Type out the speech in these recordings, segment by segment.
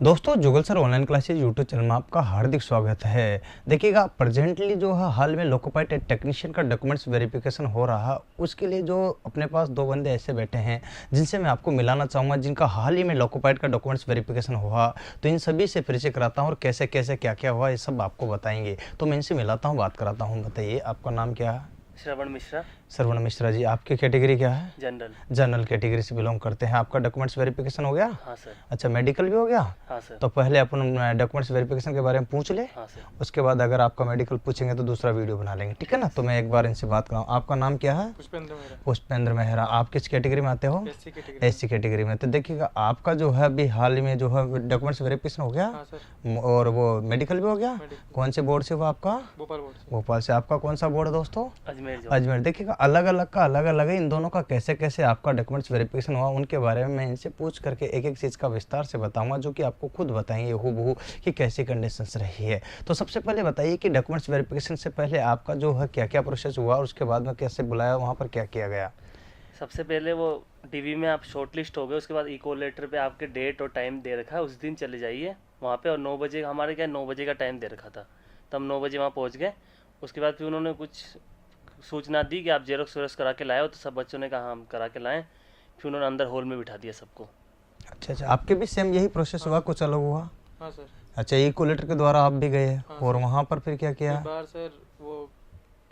दोस्तों Jugal sir online classes YouTube channel में आपका हार्दिक स्वागत है। देखिएगा प्रेजेंटली जो है हाल में लोकोपाइट टेक्नीशियन का डॉक्यूमेंट्स वेरिफिकेशन हो रहा है, उसके लिए जो अपने पास दो बंदे ऐसे बैठे हैं जिनसे मैं आपको मिलाना चाहूँगा, जिनका हाल ही में लोकोपाइट का डॉक्यूमेंट्स वेरिफिकेशन हुआ। तो इन सभी से परिचय कराता हूँ और कैसे कैसे क्या क्या हुआ ये सब आपको बताएंगे। तो मैं इनसे मिलाता हूँ, बात कराता हूँ। बताइए आपका नाम क्या है? श्रवण मिश्रा। श्रवण मिश्रा जी, आपकी कैटेगरी क्या है? जनरल। जनरल कैटेगरी से बिलोंग करते हैं। आपका डॉक्यूमेंट्स वेरिफिकेशन हो गया? हाँ सर। अच्छा, मेडिकल भी हो गया? हाँ सर। तो पहले अपन डॉक्यूमेंट्स वेरिफिकेशन के बारे में पूछ ले। हाँ सर। उसके बाद अगर आपका मेडिकल पूछेंगे तो दूसरा वीडियो बना लेंगे, ठीक है ना? तो मैं एक बार इनसे बात कराऊँ। आपका नाम क्या है? पुष्पेंद्र मेहरा। पुष्पेंद्र मेहरा। आप किस कैटेगरी में आते हो? SC category. एससी कैटेगरी में। तो देखिएगा आपका जो है अभी हाल ही में जो है डॉक्यूमेंट्स वेरिफिकेशन हो गया। हाँ सर। और वो मेडिकल भी हो गया। मेडिकल। कौन से बोर्ड से हुआ आपका? भोपाल बोर्ड से। भोपाल से। आपका कौन सा बोर्ड है दोस्तों? अजमेर। अजमेर। देखिएगा अलग अलग का अलग अलग है। इन दोनों का कैसे कैसे आपका डॉक्यूमेंट्स वेरिफिकेशन हुआ उनके बारे में मैं इनसे पूछ करके एक एक चीज़ का विस्तार से बताऊंगा, जो कि आपको खुद बताएंगे हूबहू कि कैसी कंडीशंस रही है। तो सबसे पहले बताइए कि डॉक्यूमेंट्स वेरिफिकेशन से पहले आपका जो है क्या क्या प्रोसेस हुआ और उसके बाद में कैसे बुलाया, वहाँ पर क्या किया गया? सबसे पहले वो डीवी में आप शॉर्ट लिस्ट हो गए, उसके बाद इको लेटर पे आपके डेट और टाइम दे रखा है, उस दिन चले जाइए वहाँ पे। और 9 बजे हमारे क्या 9 बजे का टाइम दे रखा था, तो हम 9 बजे वहाँ पहुँच गए। उसके बाद फिर उन्होंने कुछ सूचना दी कि आप जेरोक्स वेरोक्स करा के लाए हो, तो सब बच्चों ने कहा हम करा के लाएँ। फिर उन्होंने अंदर हॉल में बिठा दिया सबको। अच्छा अच्छा, आपके भी सेम यही प्रोसेस हुआ, कुछ अलग हुआ? हाँ सर। अच्छा, इको लेटर के द्वारा आप भी गए? हाँ और सर। वहाँ पर फिर क्या किया? एक बार सर वो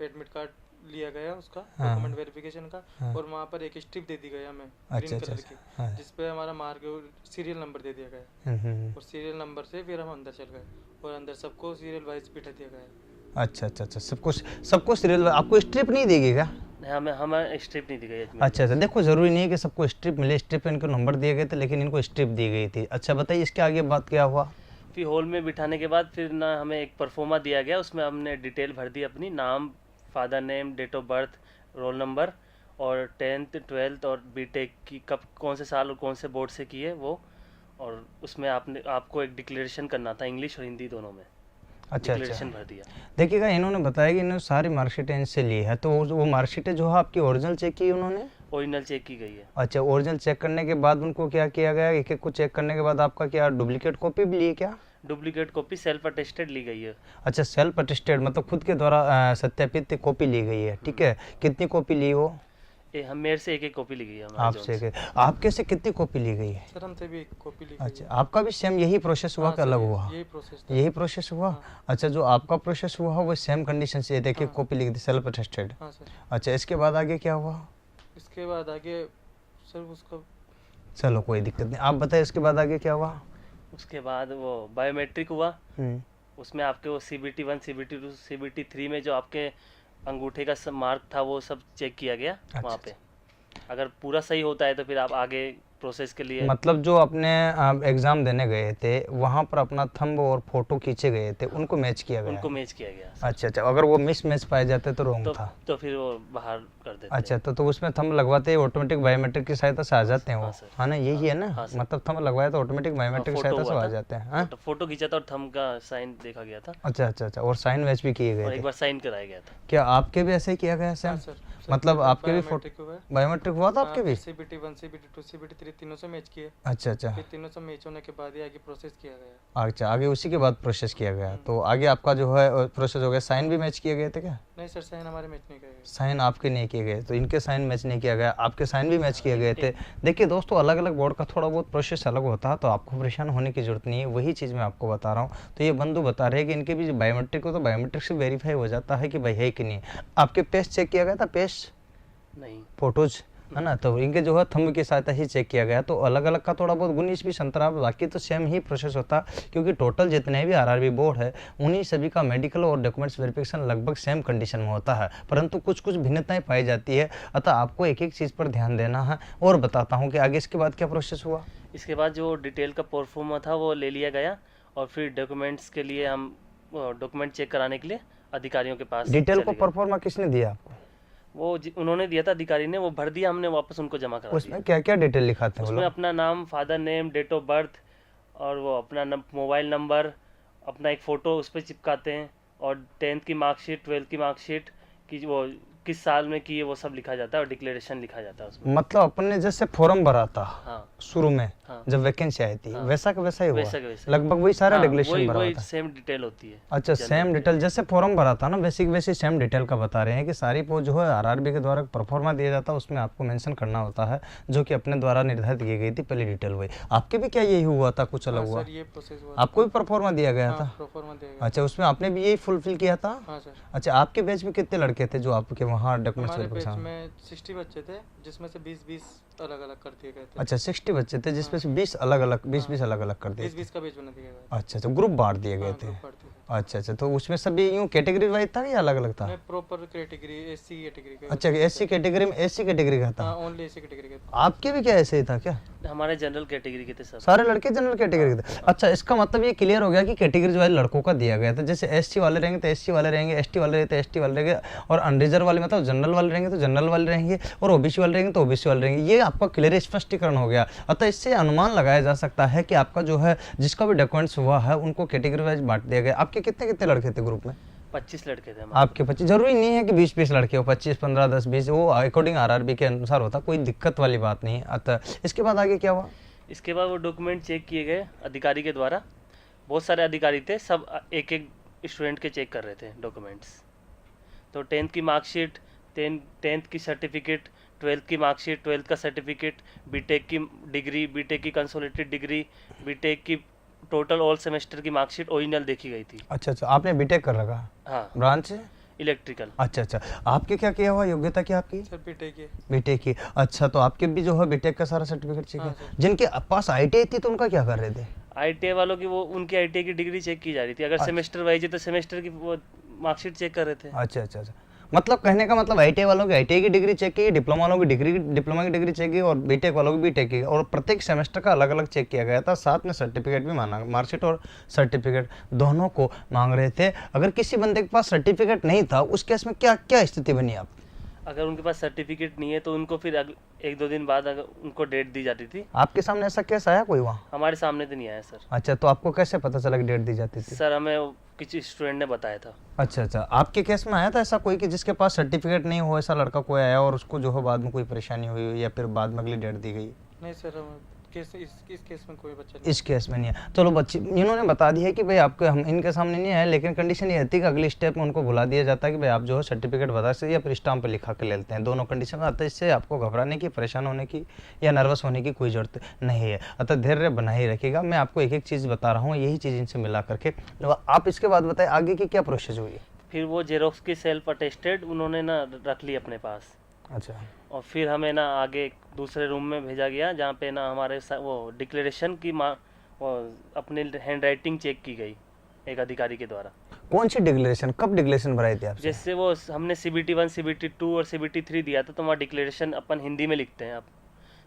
एडमिट कार्ड लिया गया उसका, हाँ। डॉक्यूमेंट वेरिफिकेशन का। हाँ। और वहाँ पर एक स्ट्रिप दे दी गई हमें अच्छा ग्रीन अच्छा कलर अच्छा, की, हाँ। जिसपे हमारा मार्क सीरियल नंबर दे दिया गया। और सीरियल नंबर से फिर हम अंदर चल गए और अंदर सबको सीरियल वाइज बिठा दिया गया। अच्छा अच्छा अच्छा, सबको सीरियल। आपको स्ट्रिप नहीं देगी क्या? हमें स्ट्रिप नहीं दी गई अजमेर। अच्छा अच्छा, देखो जरूरी नहीं है कि सबको स्ट्रिप मिले। स्ट्रिप इनको नंबर दिए गए थे लेकिन इनको स्ट्रिप दी गई थी। अच्छा बताइए इसके आगे बात क्या हुआ? फिर हॉल में बिठाने के बाद फिर ना हमें एक परफॉर्मा दिया गया, उसमें हमने डिटेल भर दी अपनी, नाम, father name, date of birth, roll number और 10th 12th और बीटेक की कब कौन से साल और कौन से बोर्ड से की है वो। और उसमें आपको एक डिक्लेरेशन करना था, इंग्लिश और हिंदी दोनों में। अच्छा डिक्लेरेशन अच्छा, भर दिया। देखिएगा इन्होंने बताया कि इन्होंने सारी मार्कशीटें इनसे ली है, तो वो मार्कशीटें जो है आपकी ओरिजिनल चेक की उन्होंने? ओरिजिनल चेक की गई है। अच्छा, ओरिजिनल चेक करने के बाद उनको क्या किया गया? एक एक को चेक करने के बाद आपका क्या डुप्लीकेट कॉपी भी ली क्या? डुप्लीकेट कॉपी सेल्फ अटेस्टेड ली गई है। अच्छा, सेल्फ अटेस्टेड मतलब खुद के द्वारा सत्यापित कॉपी ली गई है, ठीक है। कितनी कॉपी ली वो? हम मेरे से एक कॉपी ली गई है हमारे आपसे जोन से। आपके से कितनी कॉपी ली गई है? सर हमसे भी एक कॉपी ली गई अच्छा, है। आपका भी सेम यही प्रोसेस हुआ हाँ कि सर, अलग हुआ? यही प्रोसेस था। यही प्रोसेस हुआ। हाँ। अच्छा, जो आपका प्रोसेस हुआ वो सेम कंडीशन से देखिए, हाँ। कॉपी लिख दी, सेल्फ अटेस्टेड। हाँ सर। अच्छा, इसके बाद आगे क्या हुआ? इसके बाद आगे सर उसका चलो कोई दिक्कत नहीं, आप बताइए इसके बाद आगे क्या हुआ? उसके बाद वो बायोमेट्रिक हुआ। हम्म। उसमें आपके वो CBT 1, CBT 2, CBT 3 में जो आपके अंगूठे का सब मार्क था वो सब चेक किया गया वहाँ पे। अगर पूरा सही होता है तो फिर आप आगे प्रोसेस के लिए। मतलब जो अपने एग्जाम देने गए थे वहाँ पर अपना थंब और फोटो खींचे गए थे, उनको मैच किया गया? उनको मैच किया गया। अच्छा अच्छा, अगर वो मिस पाए जाते तो रॉन्ग था? तो फिर वो बाहर कर देते। अच्छा, तो उसमें थंब लगवाते ही ऑटोमेटिक बायोमेट्रिक की सहायता से आ जाते हैं वो? हाँ सर। हाँ ना, यही है ना? हाँ सर। मतलब थंब लगवाया तो ऑटोमेटिक बायोमेट्रिक की सहायता से आ जाते हैं। हाँ? फोटो खींचा था और थंब का साइन देखा गया था। अच्छा अच्छा अच्छा, और साइन मैच भी किए और गए एक थे? बार साइन कराया गया था। क्या आपके भी ऐसे ही किया गया हाँ सर? सर। मतलब आपके भी बायोमेट्रिक हुआ है। बायोमेट्रिक हुआ था आपके भी? CBT 1, CBT 2, CBT 3 तीनों से मैच किए। अच्छा अच्छा। फिर तीनों से मैच होने के बाद ही आगे प्रोसेस किया गया। अच्छा, आगे उसी के बाद प्रोसेस किया गया। तो आगे आपका जो है प्रोसेस हो गया। साइन भी मैच किए गए थे क्या? नहीं सर, साइन हमारे मैच नहीं किए। साइन आपके नहीं किए गए, तो इनके साइन मैच नहीं किया गया, आपके साइन भी मैच किए गए थे। देखिए दोस्तों, अलग अलग बोर्ड का थोड़ा बहुत प्रोसेस अलग होता है, तो आपको परेशान होने की जरूरत नहीं है, वही चीज़ मैं आपको बता रहा हूँ। तो ये बंधु बता रहे हैं कि इनके भी बायोमेट्रिक हो तो बायोमेट्रिक से वेरीफाई हो जाता है कि भाई है कि नहीं। आपके पेस्ट चेक किया गया था? पेस्ट नहीं, फोटोज है ना, तो इनके जो है थंब की सहायता ही चेक किया गया। तो अलग अलग का थोड़ा बहुत 19-20 अंतरा, बाकी तो सेम ही प्रोसेस होता, क्योंकि टोटल जितने भी आरआरबी बोर्ड है उन्हीं सभी का मेडिकल और डॉक्यूमेंट्स वेरिफिकेशन लगभग सेम कंडीशन में होता है, परंतु कुछ कुछ भिन्नताएं पाई जाती है। अतः आपको एक एक चीज़ पर ध्यान देना है। और बताता हूँ कि आगे इसके बाद क्या प्रोसेस हुआ। इसके बाद जो डिटेल का प्रोफार्मा था वो ले लिया गया और फिर डॉक्यूमेंट्स के लिए हम डॉक्यूमेंट चेक कराने के लिए अधिकारियों के पास डिटेल को चले गए। परफॉर्मा किसने दिया आपको? वो उन्होंने दिया था, अधिकारी ने, वो भर दिया, हमने वापस उनको जमा करा दिया। उसमें क्या क्या डिटेल लिखाते हैं वो उसमें लोग? अपना नाम, father name, date of birth और वो अपना मोबाइल नंबर, अपना एक फ़ोटो उस पर चिपकाते हैं और 10th की मार्कशीट, 12th की मार्कशीट की वो किस साल में किए वो सब लिखा जाता है और डिक्लेरेशन लिखा जाता है उसमें। मतलब अपन ने जैसे फॉर्म भरा था हाँ शुरू में, हाँ जब वैकेंसी आई थी, हाँ। वैसा का वैसा ही हुआ, वैसा का वैसा। लगभग वही सारा हाँ, रेगुलेशन वही भरा हुआ वही था। सेम डिटेल होती है। अच्छा, सेम डिटेल जैसे फॉर्म भरा था ना, बेसिक वैसे सेम डिटेल का बता रहे हैं कि सारी पोस्ट जो है आरआरबी के द्वारा परफॉर्मा दिया जाता है, उसमें आपको मेंशन करना होता है, जो कि अपने द्वारा निर्धारित की गई थी पहली डिटेल वही। आपके भी क्या यही हुआ था, कुछ अलग हुआ? सर ये प्रोसेस हुआ आपको भी परफॉर्मा दिया गया हाँ, था? प्रोफॉर्मा देगा। अच्छा, उसमें आपने भी यही फुलफिल किया था? हाँ सर। अच्छा, आपके बैच में कितने लड़के थे जो आपके वहाँ डॉक्यूमेंट्स हमारे बैच वेरिफिकेशन? में 60 बच्चे थे, जिसमें से 20-20 अलग अलग कर दिए गए थे। अच्छा, 60 बच्चे थे जिसमें से 20 अलग अलग 20 अलग अलग कर दिए थे। 20-20 का बैच बना दिया गया। अच्छा, ग्रुप बांट दिए गए हाँ, थे। ग्रुप बांट दिए। अच्छा अच्छा, तो उसमें सभी यूँ कैटेगरी वाइज था या अलग अलग था? मैं प्रॉपर कैटेगरी एससी कैटेगरी का। अच्छा, एससी कैटेगरी में एससी कैटेगरी का हाँ, था। ओनली एससी कैटेगरी का। आपके भी क्या ऐसे ही था क्या? हमारे जनरल कैटेगरी के थे सब। सारे लड़के जनरल कैटेगरी के थे? अच्छा, इसका मतलब ये क्लियर हो गया कि कैटेगरी वाइज लड़कों का दिया गया था। जैसे एससी वाले रहेंगे तो एससी वाले रहेंगे, एसटी वाले रहेंगे तो एसटी वाले रहेंगे, और अनरिजर्व वाले मतलब जनरल वाले रहेंगे तो जनरल वाले रहेंगे, और ओबीसी वाले रहेंगे तो ओबीसी वाले रहेंगे। ये आपका क्लियर स्पष्टीकरण हो गया। अतः इससे अनुमान लगाया जा सकता है कि आपका जो है जिसका भी डॉक्यूमेंट्स हुआ है उनको कैटेगरी वाइज बांट दिया गया। आपके कितने कितने लड़के थे ग्रुप में? 25 लड़के थे हमारे। आपके 25? जरूरी नहीं है कि 20-20 लड़के हो, 25, 15, 10, 20, वो अकॉर्डिंग आरआरबी के अनुसार होता, कोई दिक्कत वाली बात नहीं है। अतः इसके बाद आगे क्या हुआ? इसके बाद वो डॉक्यूमेंट चेक किए गए अधिकारी के द्वारा। बहुत सारे अधिकारी थे, सब एक एक स्टूडेंट के चेक कर रहे थे डॉक्यूमेंट्स। तो 10th की मार्कशीट, 10th की सर्टिफिकेट, 12th की मार्कशीट, 12th का सर्टिफिकेट, बीटेक की डिग्री, बीटेक की कंसोलिडेटेड डिग्री, बीटेक की टोटल ऑल सेमेस्टर की मार्कशीट ओरिजिनल देखी गई थी। अच्छा अच्छा, आपने बीटेक कर रखा? हाँ, ब्रांच? इलेक्ट्रिकल। अच्छा अच्छा, आपके क्या किया हुआ, योग्यता क्या आपकी? सर बीटेक की। बीटेक की? अच्छा, तो आपके भी जो है बीटेक का सारा सर्टिफिकेट चाहिए। हाँ, सर। जिनके पास आईटीआई थी तो उनका क्या कर रहे थे? आईटीआई वालों की वो उनकी आईटीआई की डिग्री चेक की जा रही थी। अगर सेमेस्टर वाइज है तो सेमेस्टर की वो मार्कशीट चेक कर रहे थे। अच्छा अच्छा अच्छा, मतलब कहने का मतलब आईटीआई वालों की आईटीआई की डिग्री चेक की, डिप्लोमा वालों की डिप्लोमा की डिग्री चेक की, और बीटेक वालों की बीटेक की, और प्रत्येक सेमेस्टर का अलग अलग चेक किया गया था। साथ में सर्टिफिकेट भी मांगा, मार्कशीट और सर्टिफिकेट दोनों को मांग रहे थे। अगर किसी बंदे के पास सर्टिफिकेट नहीं था उस केस में क्या क्या स्थिति बनी आप? अगर उनके पास सर्टिफिकेट नहीं है तो उनको फिर 1-2 दिन बाद अगर उनको डेट दी जाती थी। आपके सामने ऐसा केस आया कोई वहाँ? हमारे सामने तो नहीं आया सर। अच्छा, तो आपको कैसे पता चला कि डेट दी जाती थी? सर हमें किसी स्टूडेंट ने बताया था। अच्छा अच्छा, आपके केस में आया था ऐसा कोई कि जिसके पास सर्टिफिकेट नहीं हो, ऐसा लड़का कोई आया और उसको जो है बाद में कोई परेशानी हुई हो, या फिर बाद में अगली डेट दी गई? नहीं सर, हम इस केस में कोई बच्चा नहीं। इस केस में नहीं है। चलो बच्चे इन्होंने बता दिया है कि भाई आपके हम इनके सामने नहीं है, लेकिन कंडीशन ये रहती है कि अगले स्टेप में उनको बुला दिया जाता है कि भाई आप जो है सर्टिफिकेट बता सकते या फिर स्टाम्प पे लिखा के ले लेते हैं। दोनों कंडीशन में आता है। इससे आपको घबराने की, परेशान होने की या नर्वस होने की कोई जरूरत नहीं है। अतः धैर्य बना ही रखिएगा। मैं आपको एक एक चीज़ बता रहा हूँ, यही चीज़ इनसे मिला करके। आप इसके बाद बताएं आगे की क्या प्रोसेस हुई? फिर वो जेरोक्स की सेल्फ अटेस्टेड उन्होंने ना रख ली अपने पास। अच्छा, और फिर हमें ना आगे दूसरे रूम में भेजा गया जहाँ पे ना हमारे वो डिक्लेरेशन की वो अपनी हैंड राइटिंग चेक की गई एक अधिकारी के द्वारा। कौन सी डिक्लेरेशन, कब डिक्लेरेशन भराई थी आपसे? जैसे वो हमने CBT 1, CBT 2 और CBT 3 दिया था, तो वहाँ डिक्लेरेशन अपन हिंदी में लिखते हैं अब,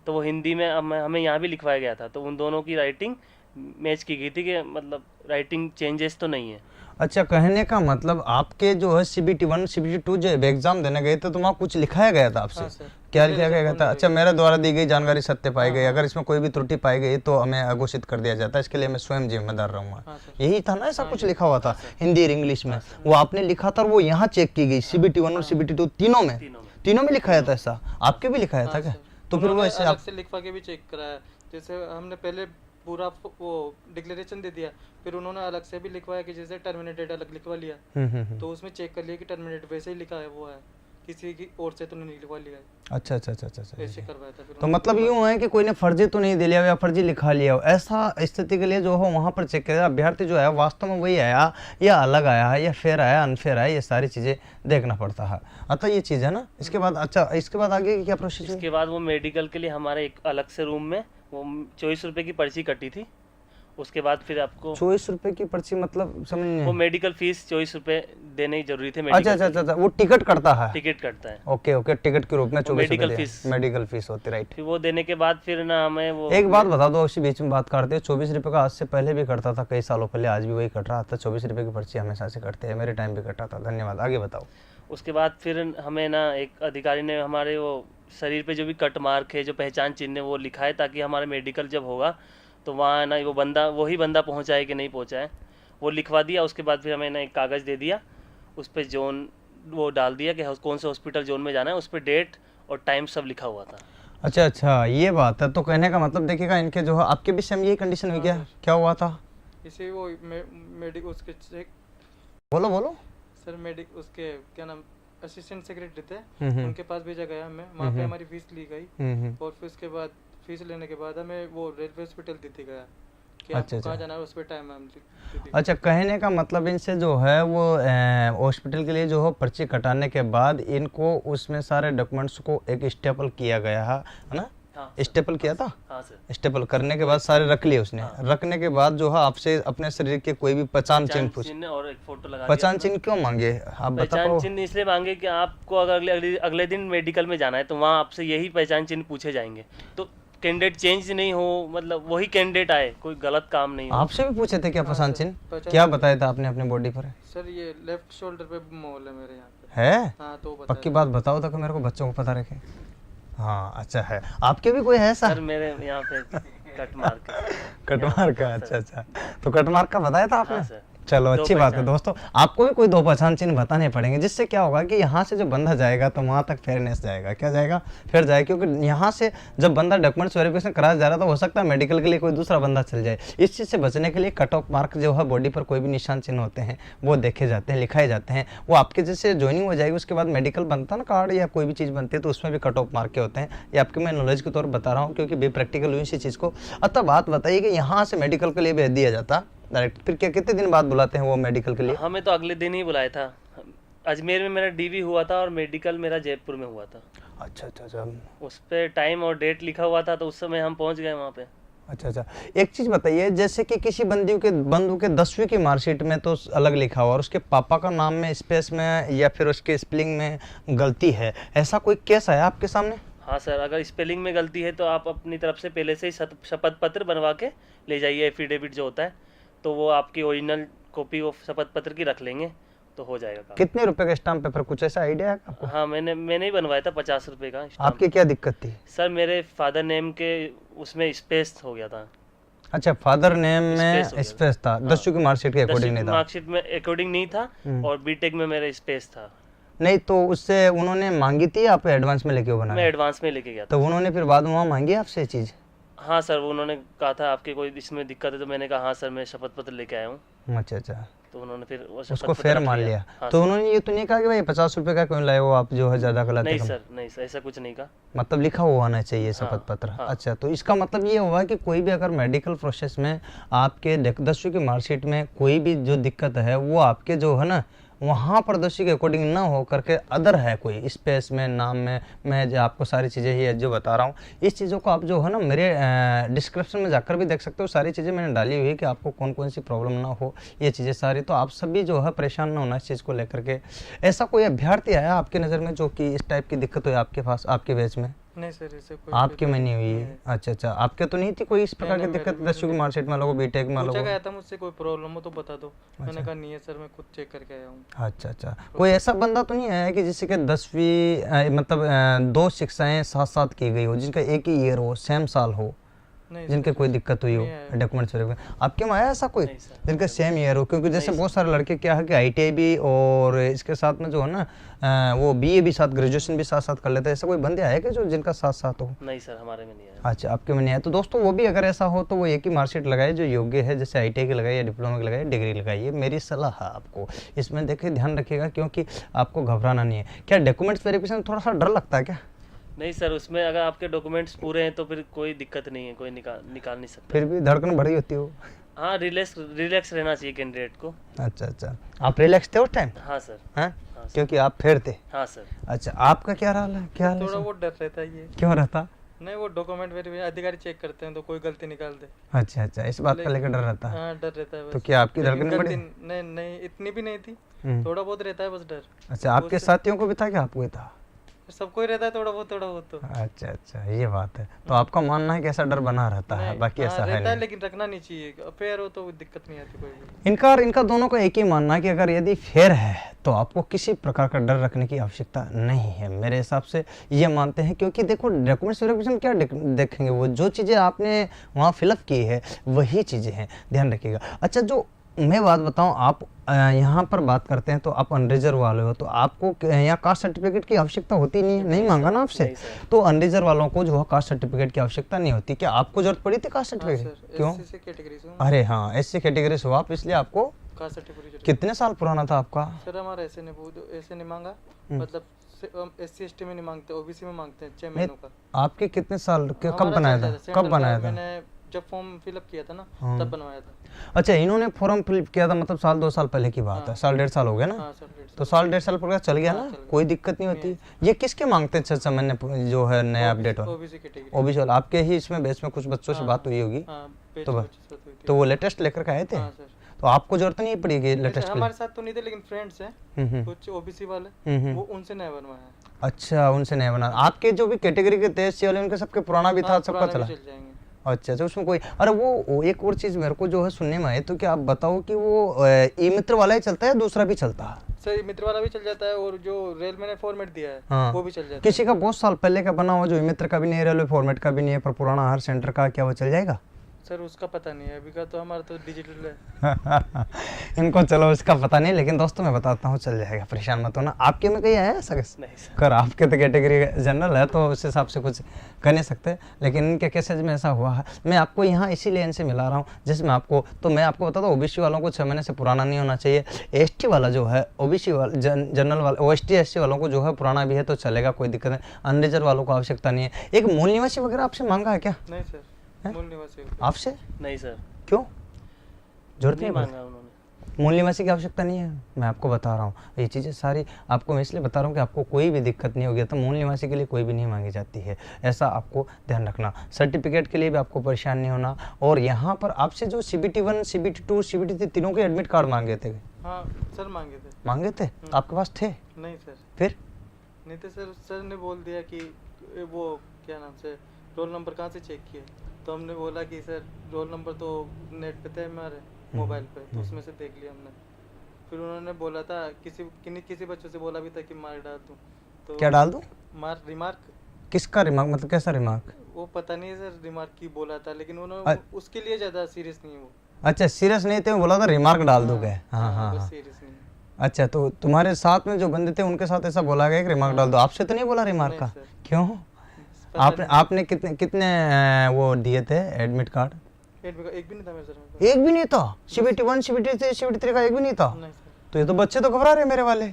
तो वो हिंदी में हमें यहाँ भी लिखवाया गया था। तो उन दोनों की राइटिंग मैच की गई थी कि मतलब राइटिंग चेंजेस तो नहीं है। अच्छा, कहने का मतलब आपके जो है CBT 1, CBT 2 जो एग्जाम देने गए थे तो वहाँ कुछ लिखाया गया था आपसे? हाँ सर। क्या लिखा गया था? अच्छा, मेरे द्वारा दी गई जानकारी सत्य पाई गई, अगर इसमें कोई भी त्रुटि पाई गई तो हमें अघोषित कर दिया जाता है, इसके लिए मैं स्वयं जिम्मेदार रहूंगा। हाँ सर। यही था ना, ऐसा कुछ लिखा हुआ था हिंदी और इंग्लिश में? वो आपने लिखा था और वो यहाँ चेक की गई CBT 1 और CBT 2 तीनों में लिखाया था? ऐसा आपके भी लिखाया था क्या? तो फिर वो ऐसे अलग से लिखवा के भी चेक कराया। जैसे हमने पहले पूरा वो डिक्लेरेशन दे दिया, फिर उन्होंने अलग से भी लिखवाया कि जैसे टर्मिनेटेड अलग लिखवा लिया, तो उसमें चेक कर लिया कि टर्मिनेटेड वैसे ही लिखा है, वो है किसी की और से तो नहीं लिखवा लिया है। अच्छा अच्छा अच्छा अच्छा, ऐसे करवाया था फिर। तो मतलब यूँ है कि कोई ने फर्जी तो नहीं दे लिया या फर्जी लिखा लिया हो, ऐसा स्थिति के लिए जो हो वहाँ पर चेक करेगा अभ्यर्थी जो है वास्तव में वही आया या अलग आया है या फेयर आया अनफेयर आया, ये सारी चीज़ें देखना पड़ता है। अतः ये चीज़ है ना। इसके बाद अच्छा, इसके बाद आगे की क्या प्रोसेस? इसके बाद वो मेडिकल के लिए हमारे एक अलग से रूम में वो 24 रुपये की पर्ची कटी थी। उसके बाद फिर आपको 24 रुपए की पर्ची मतलब समझ नहीं वो आया। मेडिकल फीस 24 रुपये देने की जरूरी थे। अच्छा अच्छा अच्छा अच्छा, वो टिकट करता है? टिकट कटता है। ओके ओके, टिकट के रूप में 24 मेडिकल रुपए फीस। मेडिकल फीस होती, राइट। फिर वो देने के बाद फिर ना हमें वो एक बात बता दो, उसी बीच में बात करते हैं। 24 रुपए का आज से पहले भी कटता था, कई सालों पहले, आज भी वही कट रहा था। 24 रुपए की पर्ची हमेशा से कटते हैं, मेरे टाइम भी कटा था। धन्यवाद, आगे बताओ। उसके बाद फिर हमें ना एक अधिकारी ने हमारे वो शरीर पे जो भी कट मार्क है, जो पहचान चिन्ह है, वो लिखा है, ताकि हमारा मेडिकल जब होगा तो वहाँ ना वो बंदा वही बंदा पहुँचा है कि नहीं पहुँचा है, वो लिखवा दिया। उसके बाद फिर हमें ना एक कागज़ दे दिया, उस पर जोन वो डाल दिया कि कौन से हॉस्पिटल जोन में जाना है, उस पर डेट और टाइम सब लिखा हुआ था। अच्छा अच्छा, ये बात है। तो कहने का मतलब देखिएगा, इनके जो है आपके भी सेम यही कंडीशन हुई क्या? क्या हुआ था? इसी वो मेडिक उसके चेक, बोलो बोलो सर मेडिक उसके क्या नाम असिस्टेंट सेक्रेटरी थे, हम्म। उनके पास भेजा गया हमें, वहाँ पे हमारी फीस ली गई हम्म। और फिर उसके बाद फीस लेने के बाद हमें वो रेलवे हॉस्पिटल दी थी गया कि अच्छा, आपको अच्छा। कहाँ जाना है, उस पर टाइम हम दी थी। अच्छा, कहने का मतलब इनसे जो है वो हॉस्पिटल के लिए जो है पर्ची कटाने के बाद इनको उसमें सारे डॉक्यूमेंट्स को एक स्टेपल किया गया है ना? हाँ स्टेपल किया था? हाँ सर। स्टेपल करने के बाद सारे रख लिए उसने। रखने के बाद जो है आपसे अपने शरीर के कोई भी पहचान चिन्ह पूछ, चिन्ह और एक फोटो लगा पहचान चिन्ह क्यों मांगे आप बता पहचान पाओ? चिन्ह इसलिए मांगे कि आपको अगर अगले दिन मेडिकल में जाना है तो वहाँ आपसे यही पहचान चिन्ह पूछे जाएंगे, तो कैंडिडेट चेंज नहीं हो, मतलब वही कैंडिडेट आए, कोई गलत काम नहीं हो। आपसे भी पूछे थे क्या पहचान सर, चिन्ह? पहचान क्या चिन्ह। बताया था आपने अपने बॉडी पर? सर ये लेफ्ट शोल्डर पे मोल है मेरे यहाँ पे। है? हाँ तो बताया पक्की बात बताओ तो कि मेरे को बच्चों को पता रखे। हाँ अच्छा है। आपके भी कोई है ऐसा? सर मेरे यहाँ पे कट मार के कटमार का? अच्छा अच्छा, तो कटमार का बताया था आपने? हाँ सर। चलो दो अच्छी बात है पहचान। दोस्तों, आपको भी कोई दो पहचान चिन्ह बताने पड़ेंगे, जिससे क्या होगा कि यहाँ से जो बंदा जाएगा तो वहाँ तक फेयरनेस जाएगा। क्या जाएगा? फिर जाएगा, क्योंकि यहाँ से जब बंदा डॉक्यूमेंट्स वेरिफिकेशन कराया जा रहा है तो हो सकता है मेडिकल के लिए कोई दूसरा बंदा चल जाए। इस चीज़ से बचने के लिए कट ऑफ मार्क जो है बॉडी पर कोई भी निशान चिन्ह होते हैं वो देखे जाते हैं, लिखाए जाते हैं। वो आपके जैसे ज्वाइनिंग हो जाएगी उसके बाद मेडिकल बनता है ना कार्ड या कोई भी चीज़ बनती है, तो उसमें भी कट ऑफ मार्क के होते हैं। ये आपके मैं नॉलेज के तौर पर बता रहा हूँ क्योंकि बे प्रैक्टिकल हुई इसी चीज़ को। अतः बात बताइए कि यहाँ से मेडिकल के लिए भेज दिया जाता डायरेक्ट, फिर क्या कितने दिन बाद बुलाते हैं वो मेडिकल के लिए? हमें तो अगले दिन ही बुलाया था। अजमेर में मेरा डीवी हुआ था और मेडिकल मेरा जयपुर में हुआ था। अच्छा अच्छा अच्छा उस पे टाइम और डेट लिखा हुआ था, तो उस समय हम पहुंच गए वहाँ पे। अच्छा अच्छा। एक चीज बताइए, जैसे कि किसी बंधु के 10वीं की मार्कशीट में तो अलग लिखा हुआ और उसके पापा का नाम में स्पेस में या फिर उसके स्पेलिंग में गलती है, ऐसा कोई केस है आपके सामने? हाँ सर, अगर स्पेलिंग में गलती है तो आप अपनी तरफ से पहले से ही शपथ पत्र बनवा के ले जाइए, एफिडेविट जो होता है, तो वो आपकी ओरिजिनल कॉपी वो शपथ पत्र की रख लेंगे तो हो जाएगा काम। कितने रुपए का स्टाम्प पेपर, कुछ ऐसा आइडिया है आपको? हाँ मैंने ही बनवाया था 50 रुपए का स्टाम्प। आपकी क्या दिक्कत थी? सर मेरे फादर नेम के उसमें स्पेस हो गया था। अच्छा, फादर नेम स्पेस हो में गया। स्पेस था, 10वीं की मार्कशीट के अकॉर्डिंग नहीं था? मार्कशीट में अकॉर्डिंग नहीं था और बीटेक में मेरा स्पेस था। नहीं, तो उससे उन्होंने मांगी थी, आप एडवांस में लेके वो मैं बना? एडवांस में लेके गया था। तो उन्होंने फिर बाद में वहाँ मांगी आपसे ये चीज़? हाँ सर, वो उन्होंने कहा था आपके कोई इसमें दिक्कत है, तो मैंने कहा हाँ सर मैं शपथ पत्र लेके आया हूँ। अच्छा अच्छा, तो उन्होंने फिर वो शपथ उसको पत्र फेयर रख मान लिया। हाँ तो सर। उन्होंने ये तो नहीं कहा कि भाई 50 रुपए का क्यों लाए हो आप, जो है ज्यादा गलत नहीं है? सर, नहीं सर, ऐसा कुछ नहीं कहा। मतलब लिखा हुआ होना चाहिए शपथ हाँ, पत्र। हाँ। अच्छा, तो इसका मतलब ये हुआ कि कोई भी अगर मेडिकल प्रोसेस में आपके 10वीं की मार्कशीट में कोई भी जो दिक्कत है वो आपके जो है ना वहाँ पर 10वीं के अकॉर्डिंग ना हो करके अदर है कोई स्पेस में, नाम में, मैं जो आपको सारी चीज़ें ही जो बता रहा हूँ, इस चीज़ों को आप जो है ना मेरे डिस्क्रिप्शन में जाकर भी देख सकते हो। सारी चीज़ें मैंने डाली हुई है कि आपको कौन कौन सी प्रॉब्लम ना हो, ये चीज़ें सारी। तो आप सभी जो है परेशान ना होना इस चीज़ को लेकर के। ऐसा कोई अभ्यर्थी आया आपकी नज़र में जो कि इस टाइप की दिक्कत हुई आपके पास, आपके बैच में? नहीं सर, ऐसे कोई आपके में नहीं हुई? अच्छा अच्छा, आपके तो नहीं थी कोई इस प्रकार की दिक्कत 10वीं की मार्कशीट में लोगों, बीटेक में पूछा लोगों? गया था मुझसे कोई प्रॉब्लम हो तो बता दो, मैंने कहा नहीं है सर, मैं खुद चेक करके आया हूँ। अच्छा अच्छा, कोई ऐसा बंदा तो नहीं आया कि जिससे कि 10वीं मतलब 2 शिक्षाएं साथ साथ की गई हो, जिनका एक ही ईयर हो, सेम साल हो, नहीं जिनके कोई दिक्कत हुई हो डॉक्यूमेंट्स वेरिफिकेशन? आपके में आया ऐसा कोई नहीं सर। जिनका सेम ईयर हो? क्योंकि जैसे बहुत सारे लड़के क्या है कि ITI भी और इसके साथ में जो है ना वो BA भी साथ, ग्रेजुएशन भी साथ साथ कर लेते हैं। ऐसा कोई बंदे आए क्या जो जिनका साथ साथ हो? नहीं सर, हमारे में नहीं आया। अच्छा, आपके में नहीं आया। तो दोस्तों वो भी अगर ऐसा हो तो वो एक ही मार्कशीट लगाए जो योग्य है, जैसे ITI की लगाइए, डिप्लोमा की लगाइए, डिग्री लगाइए। मेरी सलाह है आपको, इसमें देखिए ध्यान रखिएगा क्योंकि आपको घबराना नहीं है। क्या डॉक्यूमेंट्स वेरिफिकेशन थोड़ा सा डर लगता है क्या? नहीं सर, उसमें अगर आपके डॉक्यूमेंट्स पूरे हैं तो फिर कोई दिक्कत नहीं है, कोई निकाल नहीं सकता। फिर भी धड़कन बढ़ी होती हो? हाँ, रिलैक्स रहना चाहिए कैंडिडेट को। अच्छा अच्छा, आप रिलैक्स थे उस टाइम? हाँ सर। हैं? हाँ सर। क्योंकि आप फेर थे? हाँ सर। अच्छा, आपका क्या हाल है? क्या हाल है थोड़ा सर? वो डर रहता है ये। क्यों रहता? नहीं, वो डॉक्यूमेंट वेरिफिकेशन अधिकारी चेक करते हैं तो कोई गलती निकाल दे। अच्छा अच्छा, इस बात का लेकर डर रहता है? हाँ, डर रहता है तो बस। क्या आपकी लेकिन धड़कन बढ़ी? नहीं नहीं, इतनी भी नहीं थी, हम्म। थोड़ा बहुत रहता है बस डर। अच्छा, आपके साथियों को भी था कि आपको ही था? सबको ही रहता है थोड़ा बहुत तो। अच्छा अच्छा, ये बात है। तो आपका मानना है कि ऐसा डर बना रहता है, नहीं, बाकी हाँ, ऐसा है रहता है नहीं? लेकिन रखना नहीं चाहिए। फेयर हो तो दिक्कत नहीं आती कोई भी। इनका दोनों का एक ही मानना है कि अगर यदि फेयर है तो आपको किसी प्रकार का डर रखने की आवश्यकता नहीं है। मेरे हिसाब से ये मानते हैं क्योंकि देखो डॉक्यूमेंट्स वेरिफिकेशन क्या देखेंगे, वो जो चीज़ें आपने वहाँ फिलअप की है वही चीज़ें हैं, ध्यान रखिएगा। अच्छा, जो मैं बात बताऊं, आप यहाँ पर बात करते हैं तो आप अनरिजर्व वाले हो, तो आपको यहाँ कास्ट सर्टिफिकेट की आवश्यकता होती नहीं है, नहीं मांगा ना आपसे, नहीं सर। तो अनरिजर्व वालों को जो है कास्ट सर्टिफिकेट की आवश्यकता नहीं होती। क्या आपको जरूरत पड़ी थी कास्ट हाँ सर्टिफिकेट? सर, क्यों? एससी से कैटेगरी से हूँ, अरे हाँ, एससी कैटेगरी से हो आप, इसलिए आपको कास्ट सर्टिफिकेट। कितने साल पुराना था आपका? सर हमारा ऐसे नहीं मांगा, मतलब एससी एसटी में नहीं मांगते, ओबीसी में मांगते हैं 6 नहीं, महीनों का। आपके कितने साल कब हमारा बनाया चलता था, था, कब सेंट्रल का बनाया था? मैंने जब फॉर्म फिलअप किया था ना, हाँ। तब बनवाया था। अच्छा, इन्होंने फॉर्म फिल किया था, मतलब साल 2 साल पहले की बात है, हाँ। साल 1.5 साल हो गया ना? हाँ सर, 1.5 तो साल 1.5 साल पर चल गया हाँ, ना, चल गया। कोई दिक्कत नहीं होती। ये किसके मांगते हैं? अच्छा, मैंने जो है नया अपडेट हो ओबीसी कैटेगरी। ओबीसी वाला, आपके ही इसमें बेस में कुछ बच्चों से हाँ। बात हुई होगी, हाँ, तो पेज बस। कुछ बात हुई थी। तो वो लेटेस्ट लेकर के आए थे, हाँ सर, तो आपको जरूरत नहीं पड़ेगी वैसे लेटेस्ट के लिए? हमारे साथ तो नहीं थे, लेकिन फ्रेंड्स हैं हम्म। कुछ ओबीसी वाले, हम्म। वो उनसे नया बनवाया है। अच्छा, उनसे नहीं बना। आपके जो भी कैटेगरी के थे एससी वाले, उनके सबके पुराना भी था, हाँ, सबका पुराने चला? भी चल जाएंगे। अच्छा अच्छा, उसमें कोई, अरे वो एक और चीज़ मेरे को जो है सुनने में आई, तो क्या आप बताओ कि वो ई मित्र वाला ही चलता है, दूसरा भी चलता है? सर मित्र वाला भी चल जाता है, और जो रेलवे ने फॉर्मेट दिया है हाँ। वो भी चल जाता है। किसी का बहुत साल पहले का बना हुआ जो ई मित्र का भी नहीं है, रेलवे फॉर्मेट का भी नहीं है, पर पुराना हर सेंटर का, क्या वो चल जाएगा? सर उसका पता नहीं है, अभी का तो हमारा तो डिजिटल है। इनको चलो इसका पता नहीं, लेकिन दोस्तों मैं बताता हूँ, चल जाएगा, परेशान मत होना। आपके में कहीं आया ऐसा? नहीं सर। कर आपके तो कैटेगरी जनरल है, तो उस हिसाब से कुछ कर नहीं सकते, लेकिन इनके केसेज में ऐसा हुआ है। मैं आपको यहाँ इसीलिए इनसे मिला रहा हूँ, जिसमें आपको, तो मैं आपको बताता हूँ, ओबीसी वालों को 6 महीने से पुराना नहीं होना चाहिए। एसटी वाला जो है, ओबीसी वाला जनरल वाला, ओएसटी एससी वालों को जो है पुराना भी है तो चलेगा, कोई दिक्कत नहीं। अनरिजर्व वालों को आवश्यकता नहीं है। एक मूल निवासी वगैरह आपसे मांगा है क्या? नहीं सर, मूल निवासी हो। आपसे नहीं सर, क्यों? जरूरत नहीं नहीं मांगा उन्होंने। मूल निवासी की आवश्यकता नहीं है, मैं आपको बता रहा हूँ। ये चीज़ें सारी आपको मैं इसलिए बता रहा हूँ कि आपको कोई भी दिक्कत नहीं होगी, तो मूल निवासी के लिए कोई भी नहीं मांगी जाती है, ऐसा आपको ध्यान रखना। सर्टिफिकेट के लिए भी आपको परेशान नहीं होना। और यहाँ पर आपसे जो CBT 1 CBT 2 CBT 3 तीनों के एडमिट कार्ड मांगे थे? हाँ सर, मांगे थे। तो आपके पास थे? नहीं सर, फिर? नहीं थे सर। सर ने बोल दिया कि वो क्या नाम से, रोल नंबर कहाँ से चेक किया, तो हमने बोला कि सर रोल नंबर तो नेट पे थे हमारे मोबाइल पे, तो उसमें से देख लिया हमने। फिर उन्होंने बोला था किसी बच्चों से बोला भी था कि मार्क डाल दूँ, तो क्या डाल दूँ? रिमार्क। किसका रिमार्क, मतलब कैसा रिमार्क? वो पता नहीं है सर, रिमार्क की बोला था, लेकिन उन्होंने उसके लिए ज़्यादा सीरियस नहीं है वो। अच्छा, सीरियस नहीं थे, बोला था रिमार्क डाल दोगे? हाँ हाँ बस हाँ। सीरियस नहीं है। अच्छा, तो तुम्हारे साथ में जो बंदे थे उनके साथ ऐसा बोला गया कि रिमार्क डाल दो, आपसे तो नहीं बोला रिमार्क नहीं का? सर। क्यों? आपने कितने कितने वो दिए थे एडमिट कार्ड? एक भी नहीं था मेरे सर में। एक भी नहीं था? CBT 1 CBT 2 CBT 3 का एक भी नहीं था? नहीं सर। तो ये तो बच्चे तो घबरा रहे हैं मेरे वाले,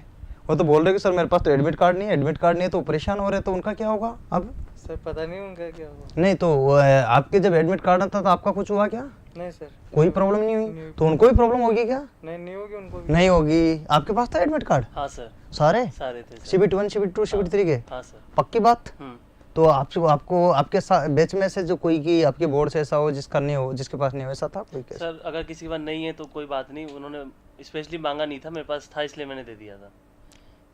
वो तो बोल रहे कि सर मेरे पास तो एडमिट कार्ड नहीं है, एडमिट कार्ड नहीं है, तो परेशान हो रहे हैं, तो उनका क्या होगा अब? सर पता नहीं उनका क्या हुआ। नहीं तो आपके जब एडमिट कार्ड आता तो आपका कुछ हुआ क्या? नहीं सर, कोई प्रॉब्लम नहीं हुई? तो उनको भी प्रॉब्लम होगी क्या? नहीं होगी उनको भी। नहीं होगी। आपके पास था एडमिट कार्ड हाँ सर, सारे? सारे थे सर। CBT 1 CBT 2 CBT 3 के? हाँ सर। पक्की बात? तो आपको आपके बैच में से जो कोई की आपके बोर्ड से ऐसा हो जिसका नहीं हो, जिसके पास नहीं हो, ऐसा था कोई केस? सर अगर किसी के पास नहीं है तो कोई बात नहीं, उन्होंने स्पेशली मांगा नहीं था, मेरे पास था इसलिए मैंने दे दिया था,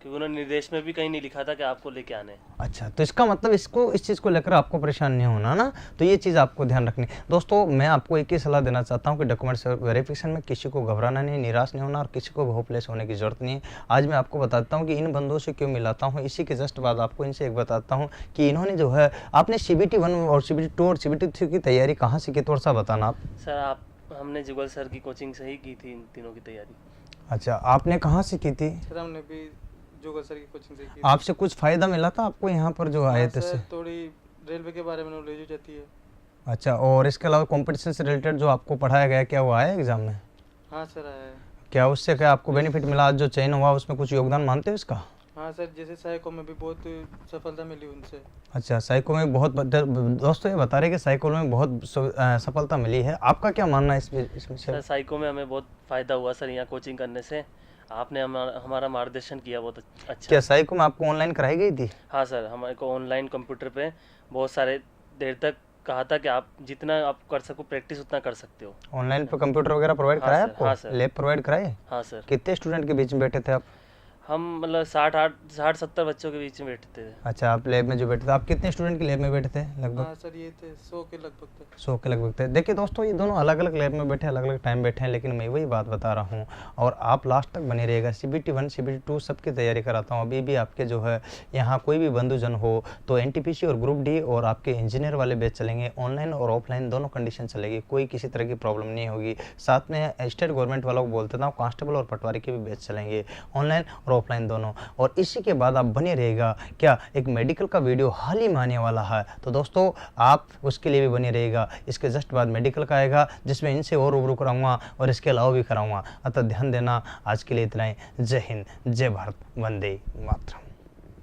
क्योंकि उन्होंने निर्देश में भी कहीं नहीं लिखा था कि आपको लेके आने हैं। अच्छा, तो इसका मतलब इस चीज़ को लेकर आपको परेशान नहीं होना ना, तो ये चीज़ आपको ध्यान रखनी। दोस्तों, मैं आपको एक ही सलाह देना चाहता हूँ कि डॉक्यूमेंट्स वेरिफिकेशन में किसी को घबराना नहीं, निराश नहीं होना, और किसी को होपलेस होने की जरूरत नहीं है। आज मैं आपको बताता हूँ कि इन बंदों से क्यों मिलाता हूँ, इसी के जस्ट बाद आपको इनसे एक बताता हूँ कि इन्होंने जो है, आपने CBT 1 और CBT 2 और CBT 3 की तैयारी कहाँ से की, थोड़ा सा बताना आप। सर हमने जुगल सर की कोचिंग से ही की थी इन तीनों की तैयारी। अच्छा, आपने कहाँ से की थी? सर हमने भी जुगल सर की कोचिंग से की। आपसे कुछ फ़ायदा मिला था आपको यहाँ पर जो आए थे? सर थोड़ी रेलवे के बारे में नॉलेज हो जाती है। अच्छा, और इसके अलावा कंपटीशन से रिलेटेड जो आपको पढ़ाया गया, क्या वो आया एग्जाम में? हाँ सर आया है। क्या उससे क्या आपको बेनिफिट मिला? आज जो चयन हुआ उसमें कुछ योगदान मानते हो इसका? हाँ सर, जैसे साइको में भी बहुत सफलता मिली उनसे। अच्छा, साइको में बहुत दोस्तों ये बता रहे कि साइको में बहुत सफलता मिली है, आपका क्या मानना है इसमें? सर साइको में हमें बहुत फ़ायदा हुआ सर, यहाँ कोचिंग करने से आपने हमारा मार्गदर्शन किया बहुत अच्छा। क्या साइको में आपको ऑनलाइन कराई गई थी? हाँ सर, हमारे को ऑनलाइन कंप्यूटर पे बहुत सारे देर तक कहा था कि आप जितना आप कर सको प्रैक्टिस उतना कर सकते हो। ऑनलाइन पे कंप्यूटर वगैरह प्रोवाइड हाँ कराया सर, आपको? हाँ सर। लैब प्रोवाइड कराए? हाँ सर, कितने स्टूडेंट के बीच में बैठे थे आप? हम मतलब 60-70 बच्चों के बीच में बैठते थे। अच्छा, आप लैब में जो बैठे थे, आप कितने स्टूडेंट की लैब में बैठे थे लगभग? हाँ सर, ये थे 100 के लगभग थे। 100 के लगभग थे। देखिए दोस्तों, ये दोनों अलग अलग लैब में बैठे, अलग अलग टाइम बैठे हैं, लेकिन मैं वही बात बता रहा हूँ और आप लास्ट तक बने रहिएगा। CBT 1 CBT 2 सबकी तैयारी कराता हूँ। अभी भी आपके जो है यहाँ कोई भी बंधुजन हो तो NTPC और ग्रुप डी और आपके इंजीनियर वाले बैच चलेंगे, ऑनलाइन और ऑफलाइन दोनों कंडीशन चलेगी, कोई किसी तरह की प्रॉब्लम नहीं होगी। साथ में स्टेट गवर्नमेंट वालों को बोलते था, कांस्टेबल और पटवारी के भी बैच चलेंगे, ऑनलाइन और ऑफलाइन दोनों। और इसी के बाद आप बने रहेगा, क्या एक मेडिकल का वीडियो हाल ही में आने वाला है, तो दोस्तों आप उसके लिए भी बने रहेगा। इसके जस्ट बाद मेडिकल का आएगा, जिसमें इनसे और रूबरू कराऊंगा और इसके अलावा भी कराऊंगा। अतः ध्यान देना। आज के लिए इतना ही। जय हिंद, जय भारत, वंदे मातरम।